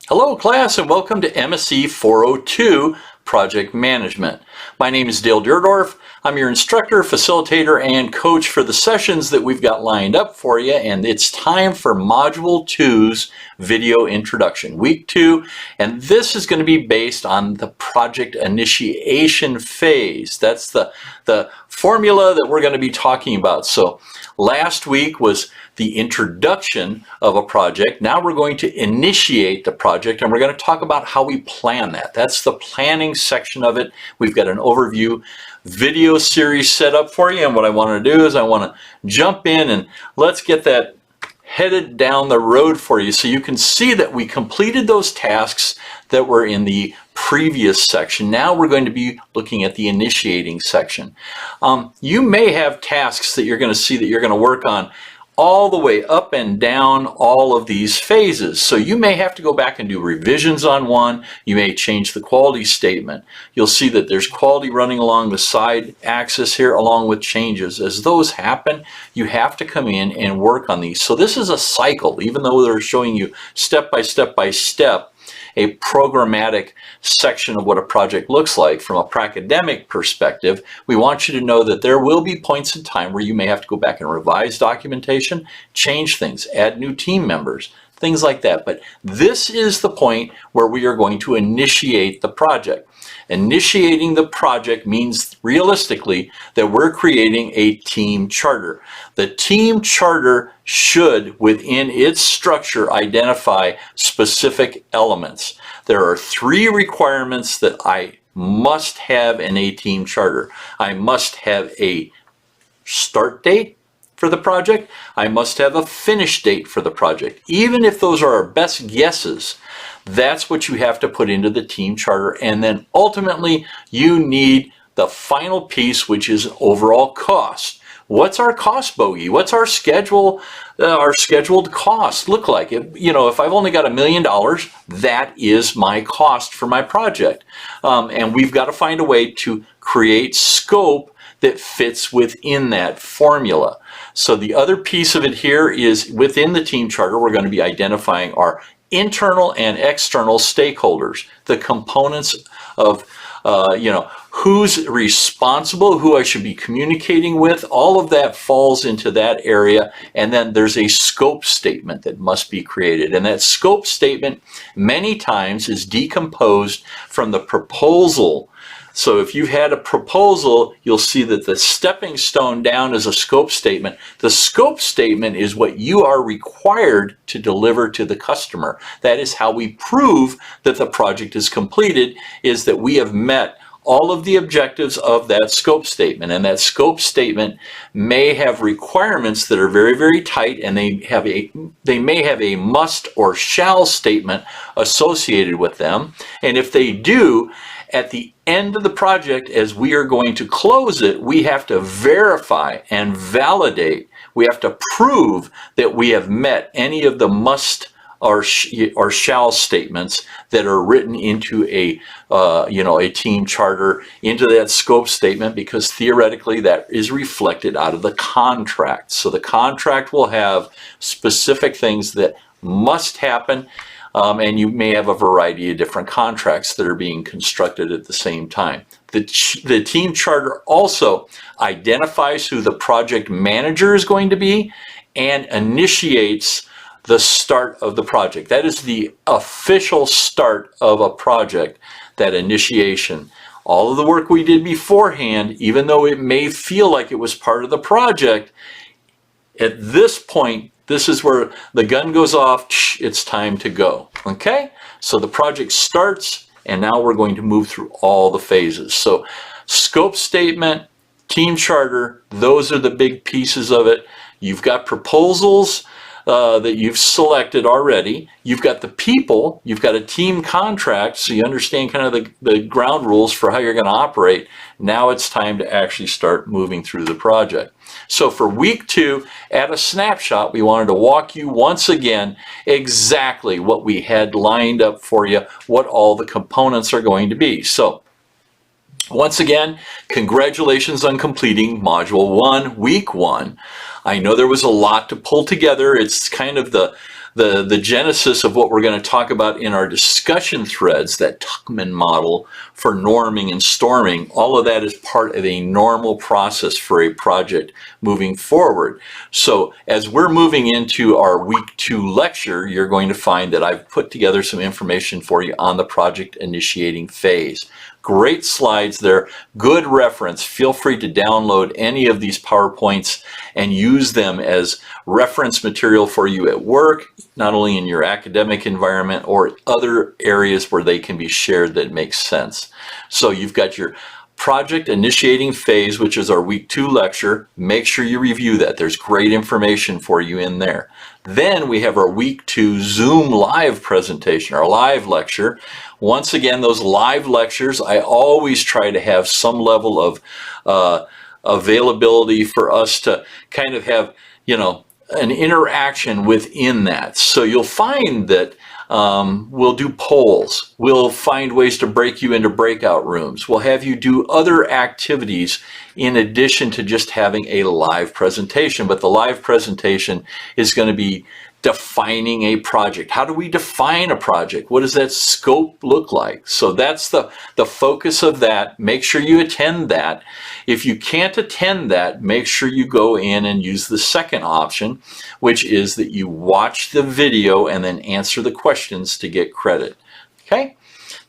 Hello class and welcome to MSE 402 Project Management. My name is Dale Deerdorf. I'm your instructor, facilitator, and coach for the sessions that we've got lined up for you, and it's time for Module 2's video introduction, week 2, and this is going to be based on the project initiation phase. That's the formula that we're going to be talking about. So last week was the introduction of a project. Now we're going to initiate the project, and we're going to talk about how we plan that. That's the planning section of it. We've got an overview video series set up for you, and what I want to do is I want to jump in and let's get that headed down the road for you so you can see that we completed those tasks that were in the previous section. Now we're going to be looking at the initiating section. You may have tasks that you're going to see that you're going to work on all the way up and down all of these phases. So you may have to go back and do revisions on one. You may change the quality statement. You'll see that there's quality running along the side axis here along with changes. As those happen, you have to come in and work on these. So this is a cycle, even though they're showing you step by step by step a programmatic section of what a project looks like from a pracademic perspective. We want you to know that there will be points in time where you may have to go back and revise documentation, change things, add new team members, things like that. But this is the point where we are going to initiate the project. Initiating the project means realistically that we're creating a team charter. The team charter should, within its structure, identify specific elements. There are 3 requirements that I must have in a team charter. I must have a start date for the project. I must have a finish date for the project. Even if those are our best guesses, that's what you have to put into the team charter. And then ultimately you need the final piece, which is overall cost. What's our cost bogey? What's our schedule, our scheduled cost look like? If I've only got $1 million, that is my cost for my project. And we've got to find a way to create scope that fits within that formula. So the other piece of it here is within the team charter, we're going to be identifying our internal and external stakeholders, the components of who's responsible, who I should be communicating with. All of that falls into that area. And then there's a scope statement that must be created. And that scope statement many times is decomposed from the proposal. So if you've had a proposal, you'll see that the stepping stone down is a scope statement. The scope statement is what you are required to deliver to the customer. That is how we prove that the project is completed, is that we have met all of the objectives of that scope statement. And that scope statement may have requirements that are very, very tight, and they may have a must or shall statement associated with them. And if they do, at the end of the project, as we are going to close it, we have to verify and validate. We have to prove that we have met any of the must or shall statements that are written into a team charter, into that scope statement, because theoretically that is reflected out of the contract. So the contract will have specific things that must happen. And you may have a variety of different contracts that are being constructed at the same time. The team charter also identifies who the project manager is going to be and initiates the start of the project. That is the official start of a project, that initiation. All of the work we did beforehand, even though it may feel like it was part of the project, at this point, this is where the gun goes off, it's time to go, okay? So the project starts, and now we're going to move through all the phases. So scope statement, team charter, those are the big pieces of it. You've got proposals that you've selected already. You've got the people, you've got a team contract, so you understand kind of the ground rules for how you're going to operate. Now it's time to actually start moving through the project. So for week 2, at a snapshot, we wanted to walk you once again exactly what we had lined up for you, what all the components are going to be. So once again, congratulations on completing Module 1, Week 1. I know there was a lot to pull together. It's kind of the the genesis of what we're going to talk about in our discussion threads, that Tuckman model for norming and storming, all of that is part of a normal process for a project moving forward. So as we're moving into our week 2 lecture, you're going to find that I've put together some information for you on the project initiating phase. Great slides there, good reference. Feel free to download any of these PowerPoints and use them as reference material for you at work, not only in your academic environment or other areas where they can be shared that make sense. So you've got your project initiating phase, which is our week 2 lecture. Make sure you review that. There's great information for you in there. Then we have our week 2 Zoom live presentation, our live lecture. Once again, those live lectures, I always try to have some level of availability for us to kind of have, an interaction within that. So you'll find that we'll do polls. We'll find ways to break you into breakout rooms. We'll have you do other activities in addition to just having a live presentation. But the live presentation is going to be defining a project. How do we define a project? What does that scope look like? So that's the focus of that. Make sure you attend that. If you can't attend that, make sure you go in and use the second option, which is that you watch the video and then answer the questions to get credit. Okay?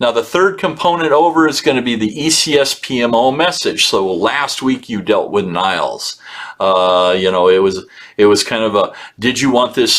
Now the third component over is going to be the ECS PMO message. So last week you dealt with Niles. It was kind of a, did you want this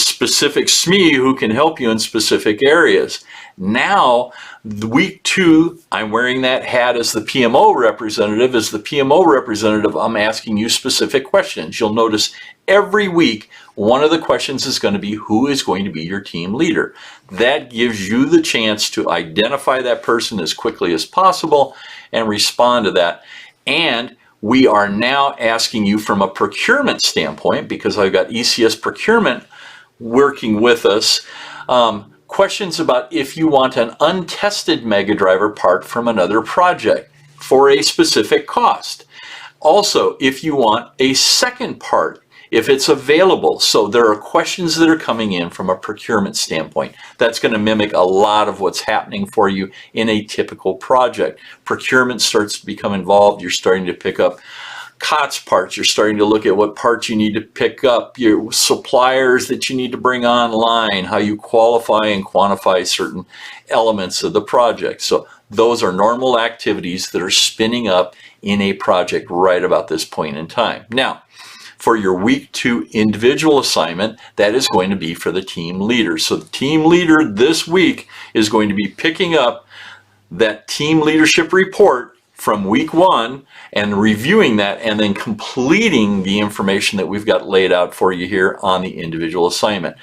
specific SME who can help you in specific areas? Now, week 2, I'm wearing that hat as the PMO representative. As the PMO representative, I'm asking you specific questions. You'll notice every week, one of the questions is going to be, who is going to be your team leader? That gives you the chance to identify that person as quickly as possible and respond to that. And we are now asking you from a procurement standpoint, because I've got ECS procurement working with us, questions about if you want an untested mega driver part from another project for a specific cost. Also, if you want a second part, if it's available. So there are questions that are coming in from a procurement standpoint. That's going to mimic a lot of what's happening for you in a typical project. Procurement starts to become involved. You're starting to pick up COTS parts. You're starting to look at what parts you need to pick up, your suppliers that you need to bring online, how you qualify and quantify certain elements of the project. So those are normal activities that are spinning up in a project right about this point in time. Now, for your week 2 individual assignment, that is going to be for the team leader. So the team leader this week is going to be picking up that team leadership report from week 1 and reviewing that and then completing the information that we've got laid out for you here on the individual assignment.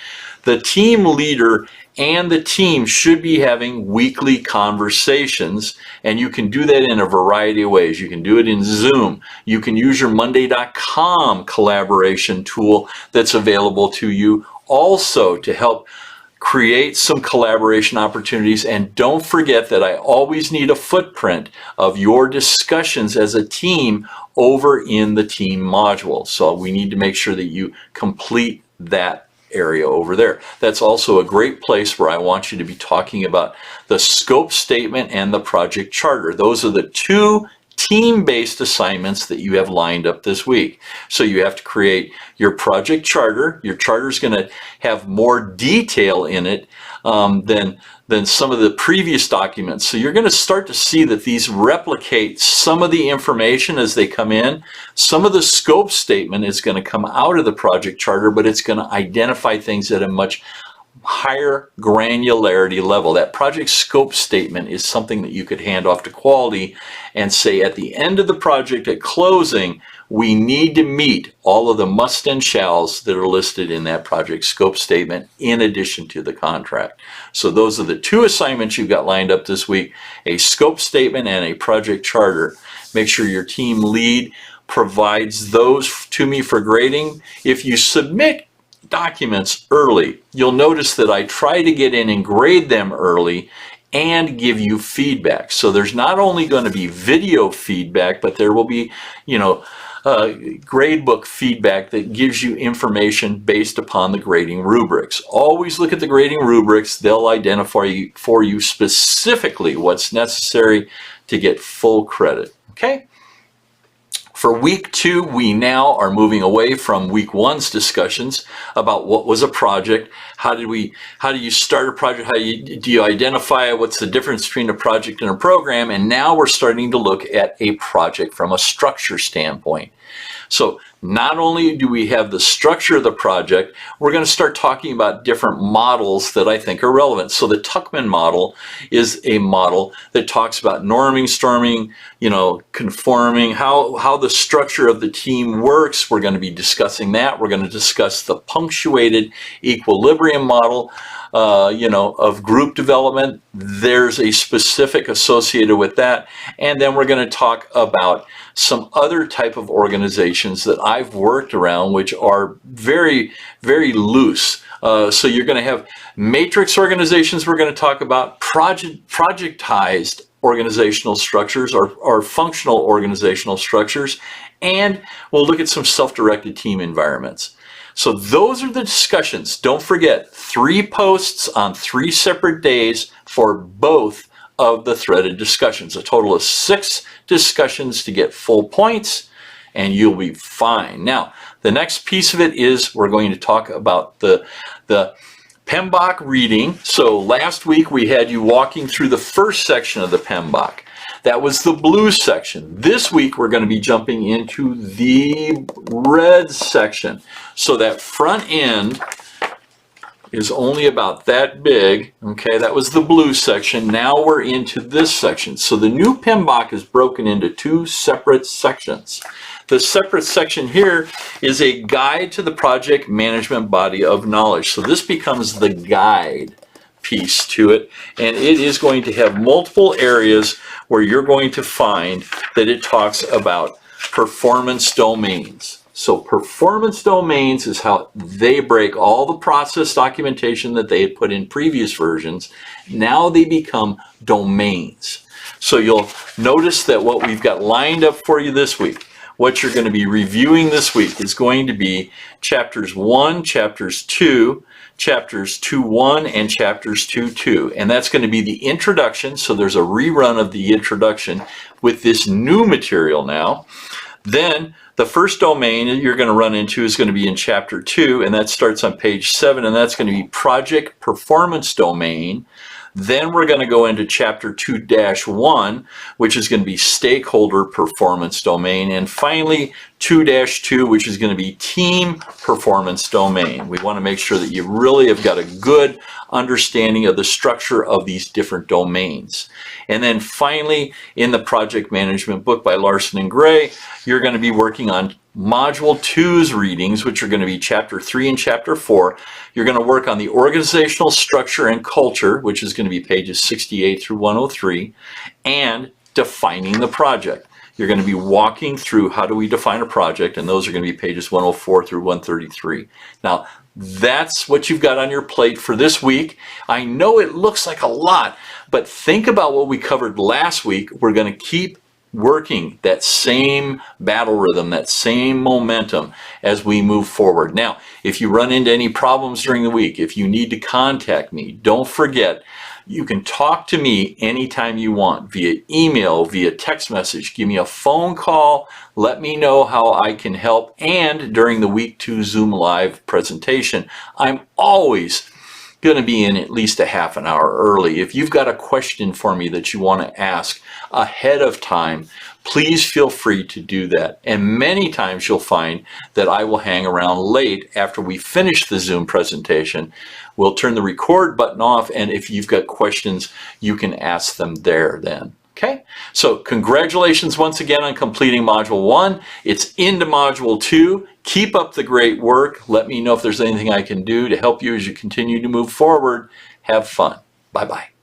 The team leader and the team should be having weekly conversations, and you can do that in a variety of ways. You can do it in Zoom. You can use your Monday.com collaboration tool that's available to you also to help create some collaboration opportunities. And don't forget that I always need a footprint of your discussions as a team over in the team module. So we need to make sure that you complete that area over there. That's also a great place where I want you to be talking about the scope statement and the project charter. Those are the 2 team-based assignments that you have lined up this week. So you have to create your project charter. Your charter is going to have more detail in it than some of the previous documents. So you're going to start to see that these replicate some of the information as they come in. Some of the scope statement is going to come out of the project charter, but it's going to identify things at a much higher granularity level. That project scope statement is something that you could hand off to quality and say at the end of the project at closing, we need to meet all of the must and shalls that are listed in that project scope statement in addition to the contract. So those are the 2 assignments you've got lined up this week, a scope statement and a project charter. Make sure your team lead provides those to me for grading. If you submit documents early, you'll notice that I try to get in and grade them early and give you feedback. So there's not only going to be video feedback, but there will be, gradebook feedback that gives you information based upon the grading rubrics. Always look at the grading rubrics. They'll identify for you specifically what's necessary to get full credit. Okay? For week 2, we now are moving away from week 1's discussions about what was a project, how do you start a project, do you identify what's the difference between a project and a program, and now we're starting to look at a project from a structure standpoint. So not only do we have the structure of the project, we're going to start talking about different models that I think are relevant. So the Tuckman model is a model that talks about norming, storming, conforming, how the structure of the team works. We're going to be discussing that. We're going to discuss the punctuated equilibrium model, of group development. There's a specific associated with that. And then we're going to talk about some other type of organizations that I've worked around, which are very, very loose. So you're going to have matrix organizations. We're going to talk about projectized organizational structures or functional organizational structures. And we'll look at some self-directed team environments. So those are the discussions. Don't forget, 3 posts on 3 separate days for both of the threaded discussions. A total of 6 discussions to get full points, and you'll be fine. Now, the next piece of it is we're going to talk about the PMBOK reading. So last week we had you walking through the first section of the PMBOK. That was the blue section. This week we're going to be jumping into the red section. So that front end is only about that big. Okay, that was the blue section. Now we're into this section. So the new PMBOK is broken into 2 separate sections. The separate section here is a guide to the project management body of knowledge. So this becomes the guide piece to it, and it is going to have multiple areas where you're going to find that it talks about performance domains. So performance domains is how they break all the process documentation that they had put in previous versions. Now they become domains. So you'll notice that what we've got lined up for you this week, what you're going to be reviewing this week, is going to be chapters 1, chapters 2, chapters 2.1, and chapters 2.2. And that's going to be the introduction. So there's a rerun of the introduction with this new material now. Then the first domain that you're going to run into is going to be in chapter 2, and that starts on page 7, and that's going to be project performance domain. Then we're going to go into chapter 2-1, which is going to be stakeholder performance domain. And finally, 2-2, which is going to be team performance domain. We want to make sure that you really have got a good understanding of the structure of these different domains. And then finally, in the project management book by Larson and Gray, you're going to be working on Module 2's readings, which are going to be Chapter 3 and Chapter 4. You're going to work on the organizational structure and culture, which is going to be pages 68 through 103, and defining the project. You're going to be walking through how do we define a project, and those are going to be pages 104 through 133. Now, that's what you've got on your plate for this week. I know it looks like a lot, but think about what we covered last week. We're going to keep working that same battle rhythm, that same momentum as we move forward. Now, if you run into any problems during the week, if you need to contact me, don't forget, you can talk to me anytime you want, via email, via text message. Give me a phone call. Let me know how I can help. And during the week 2 Zoom Live presentation, I'm always going to be in at least a half an hour early. If you've got a question for me that you want to ask ahead of time, please feel free to do that. And many times you'll find that I will hang around late after we finish the Zoom presentation. We'll turn the record button off, and if you've got questions, you can ask them there then. Okay, so congratulations once again on completing Module 1. It's into Module 2. Keep up the great work. Let me know if there's anything I can do to help you as you continue to move forward. Have fun. Bye-bye.